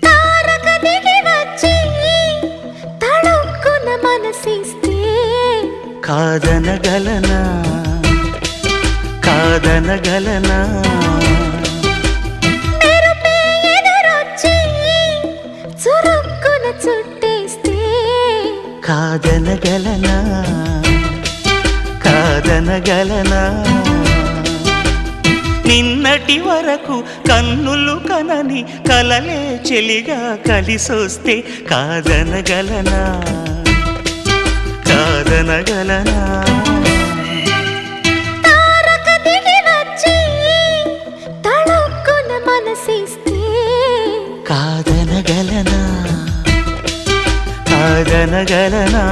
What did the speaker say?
తారక దిగి వచ్చి తళుక్కున మనసిస్తే కాదనగలనా కాదనగలనా మెరుపే ఎదురొచ్చి చురుక్కున చుట్టేస్తే కాదనగలనా కాదనగలనా నిన్నటి వరకు కన్నులు కనని కలలే చెలిగా కలిసొస్తే కాదనగలనా కాదనగలనా తారక దిగి వచ్చి తళుక్కున మనసిస్తే కాదనగలనా కాదనగలనా